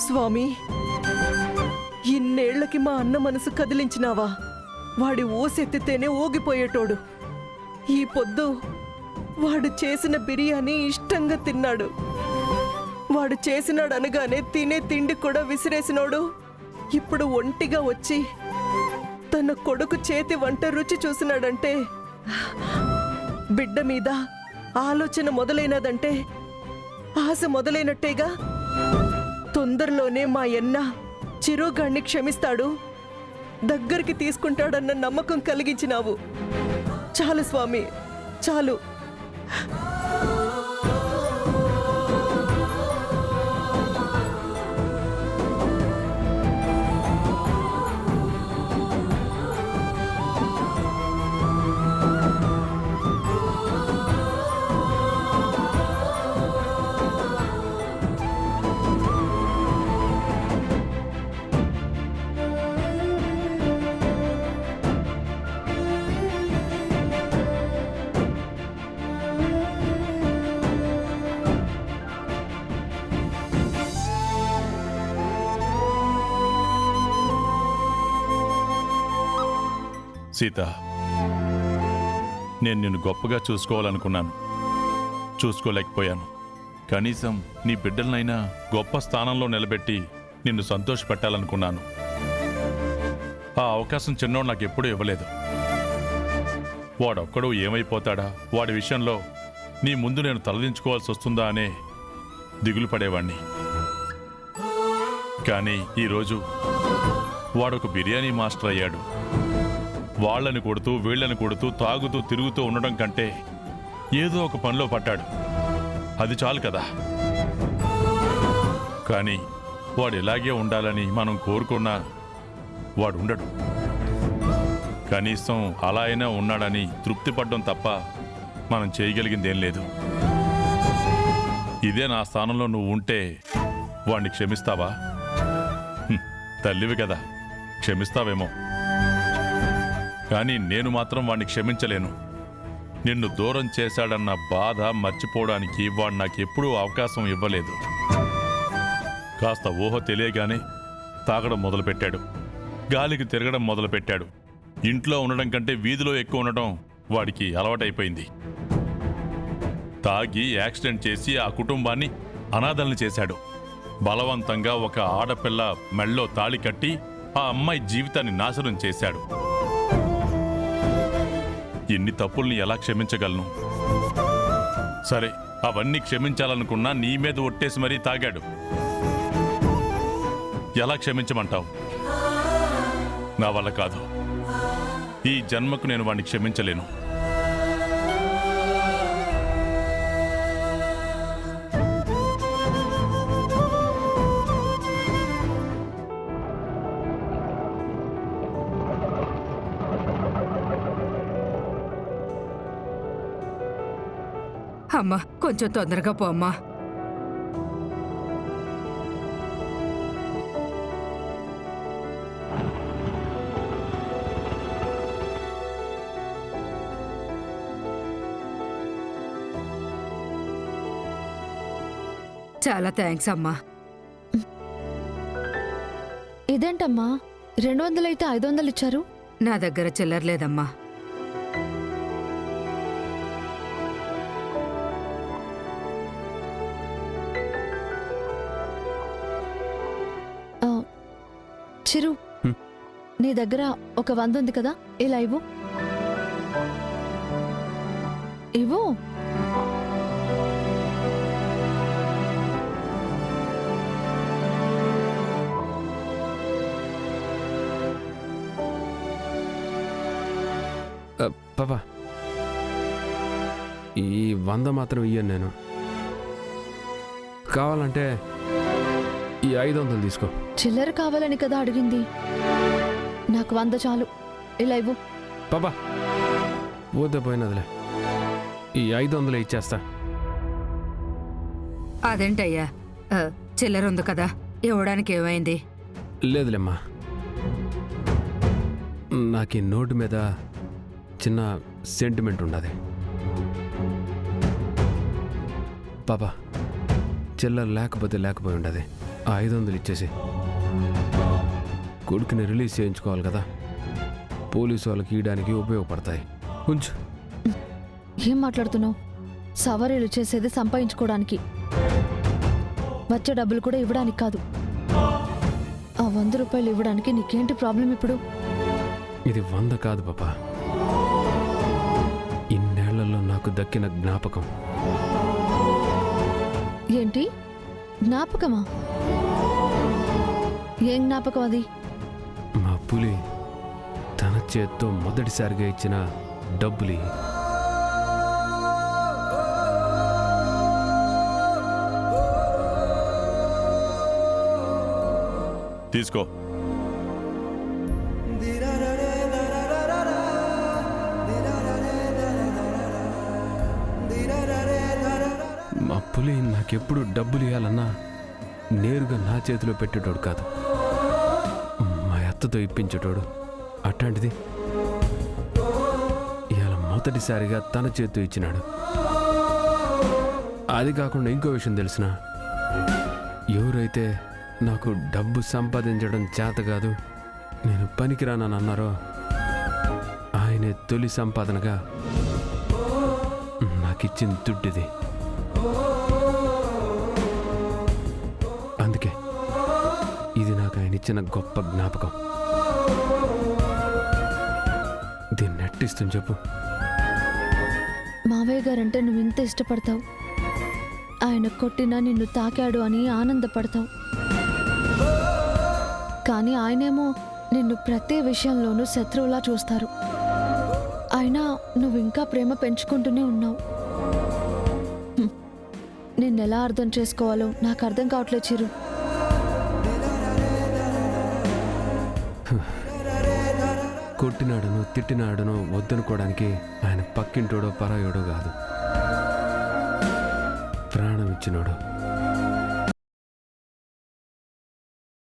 స్వామి, ఇన్నేళ్లకి మా అన్న మనసు కదిలించినావా? వాడి ఊసెత్తితేనే ఊగిపోయేటోడు. ఈ పొద్దు వాడు చేసిన బిర్యానీ ఇష్టంగా తిన్నాడు. వాడు చేసినాడు అనగానే తినే తిండి కూడా విసిరేసినోడు ఇప్పుడు ఒంటిగా వచ్చి తన కొడుకు చేతి వంట రుచి చూసినాడంటే, బిడ్డ మీద ఆలోచన మొదలైనదంటే ఆశ మొదలైనట్టేగా. తొందరలోనే మా యన్న చిరుగాణ్ణి క్షమిస్తాడు, దగ్గరికి తీసుకుంటాడన్న నమ్మకం కలిగించినావు. చాలు స్వామి, చాలు. సీత, నేను నిన్ను గొప్పగా చూసుకోవాలనుకున్నాను, చూసుకోలేకపోయాను. కనీసం నీ బిడ్డలనైనా గొప్ప స్థానంలో నిలబెట్టి నిన్ను సంతోషపెట్టాలనుకున్నాను. ఆ అవకాశం చిన్నోడు నాకు ఎప్పుడూ ఇవ్వలేదు. వాడొక్కడు ఏమైపోతాడా, వాడి విషయంలో నీ ముందు నేను తలదించుకోవాల్సి వస్తుందా అనే దిగులు పడేవాణ్ణి. కానీ ఈరోజు వాడొక బిర్యానీ మాస్టర్ అయ్యాడు. వాళ్ళని కొడుతూ వీళ్ళని కొడుతూ తాగుతూ తిరుగుతూ ఉండడం కంటే ఏదో ఒక పనిలో పడ్డాడు, అది చాలు కదా. కానీ వాడు ఇలాగే ఉండాలని మనం కోరుకున్నా వాడు ఉండడు. కనీసం అలా అయినా ఉన్నాడని తృప్తి పడ్డం తప్ప మనం చేయగలిగిందేం లేదు. ఇదే నా స్థానంలో నువ్వు ఉంటే వాణ్ణి క్షమిస్తావా? తల్లివి కదా, క్షమిస్తావేమో. కానీ నేను మాత్రం వాణ్ణి క్షమించలేను. నిన్ను దూరం చేశాడన్న బాధ మర్చిపోవడానికి వాడు నాకెప్పుడూ అవకాశం ఇవ్వలేదు. కాస్త ఊహ తెలియగానే తాగడం మొదలుపెట్టాడు, గాలికి తిరగడం మొదలుపెట్టాడు. ఇంట్లో ఉండడం కంటే వీధిలో ఎక్కువ ఉండడం వాడికి అలవాటైపోయింది. తాగి యాక్సిడెంట్ చేసి ఆ కుటుంబాన్ని అనాథల్ని చేశాడు. బలవంతంగా ఒక ఆడపిల్ల మెళ్ళో తాళి కట్టి ఆ అమ్మాయి జీవితాన్ని నాశనం చేశాడు. ఎన్ని తప్పుల్ని ఎలా క్షమించగలను? సరే, అవన్నీ క్షమించాలనుకున్నా నీ మీద ఒట్టేసి మరీ తాగాడు. ఎలా క్షమించమంటావు? నా వల్ల కాదు. ఈ జన్మకు నేను వాణ్ణి క్షమించలేను. అమ్మా, కొంచెం తొందరగా పో అమ్మా. చాలా థ్యాంక్స్ అమ్మా. ఇదేంటమ్మా 200 అయితే 500 ఇచ్చారు? నా దగ్గర చిల్లర లేదమ్మా. చిరు, నీ దగ్గర ఒక 100 ఉంది కదా, ఇలా ఇవ్వు. ఇవ్వు. పాపా, ఈ 100 మాత్రం ఇయ్యను నేను. కావాలంటే ఈ 500 తీసుకో. చిల్లర కావాలని కదా అడిగింది. నాకు 100 చాలు, ఇలా ఇవ్వు. పాపా, పోతే పోయినదిలే, ఈ 500 ఇచ్చేస్తా. అదేంటయ్యా, చిల్లర ఉంది కదా, ఇవ్వడానికి ఏమైంది? లేదులేమ్మా, నాకు ఈ నోటు మీద చిన్న సెంటిమెంట్ ఉన్నది. పాపా, చిల్లర లేకపోతే లేకపోయి ఉండదు, ఆ 500 ఇచ్చేసి కొడుకుని రిలీజ్ చేయించుకోవాలి కదా, పోలీసు వాళ్ళకి ఇవ్వడానికి ఉపయోగపడతాయి. కొంచెం ఏం మాట్లాడుతున్నావు? సవారీలు చేసేది సంపాదించుకోవడానికి, వచ్చే డబ్బులు కూడా ఇవ్వడానికి కాదు. ఆ 100 రూపాయలు ఇవ్వడానికి నీకేంటి ప్రాబ్లం ఇప్పుడు? ఇది 100 కాదు పాపా, ఇన్నేళ్లలో నాకు దక్కిన జ్ఞాపకం. ఏంటి జ్ఞాపకమా? ఏం జ్ఞాపకం అది? మా పులి తన చేత్తో మొదటిసారిగా ఇచ్చిన డబ్బులి. తీసుకో. మా పులి నాకెప్పుడు డబ్బులు ఇవ్వాలన్నా నేరుగా నా చేతిలో పెట్టేటోడు కాదు, మా అత్తతో ఇప్పించేటోడు. అట్లాంటిది ఇవాళ మొదటిసారిగా తన చేతితో ఇచ్చినాడు. అది కాకుండా ఇంకో విషయం తెలిసిన, ఎవరైతే నాకు డబ్బు సంపాదించడం చేత కాదు, నేను పనికిరానని అన్నారో ఆయనే తొలి సంపాదనగా నాకిచ్చిన దుడ్డిది. అందుకే ఇది నాకు ఆయన ఇచ్చిన గొప్ప జ్ఞాపకం. దీన్ని నెట్టిస్తుంది చెప్పు. మావయ్య గారంటే నువ్వు ఇంత ఇష్టపడతావు, ఆయన కొట్టినా నిన్ను తాకాడు అని ఆనందపడతావు. కానీ ఆయనేమో నిన్ను ప్రతి విషయంలోనూ శత్రువులా చూస్తారు. అయినా నువ్వు ఇంకా ప్రేమ పెంచుకుంటూనే ఉన్నావు. నిన్నెలా అర్థం చేసుకోవాలో నాకు అర్థం కావట్లేదు చిరు. కొట్టినాడనో తిట్టినాడనో వద్దనుకోవడానికి ఆయన పక్కింటోడో పరాయోడో కాదు, ప్రాణం ఇచ్చినోడు.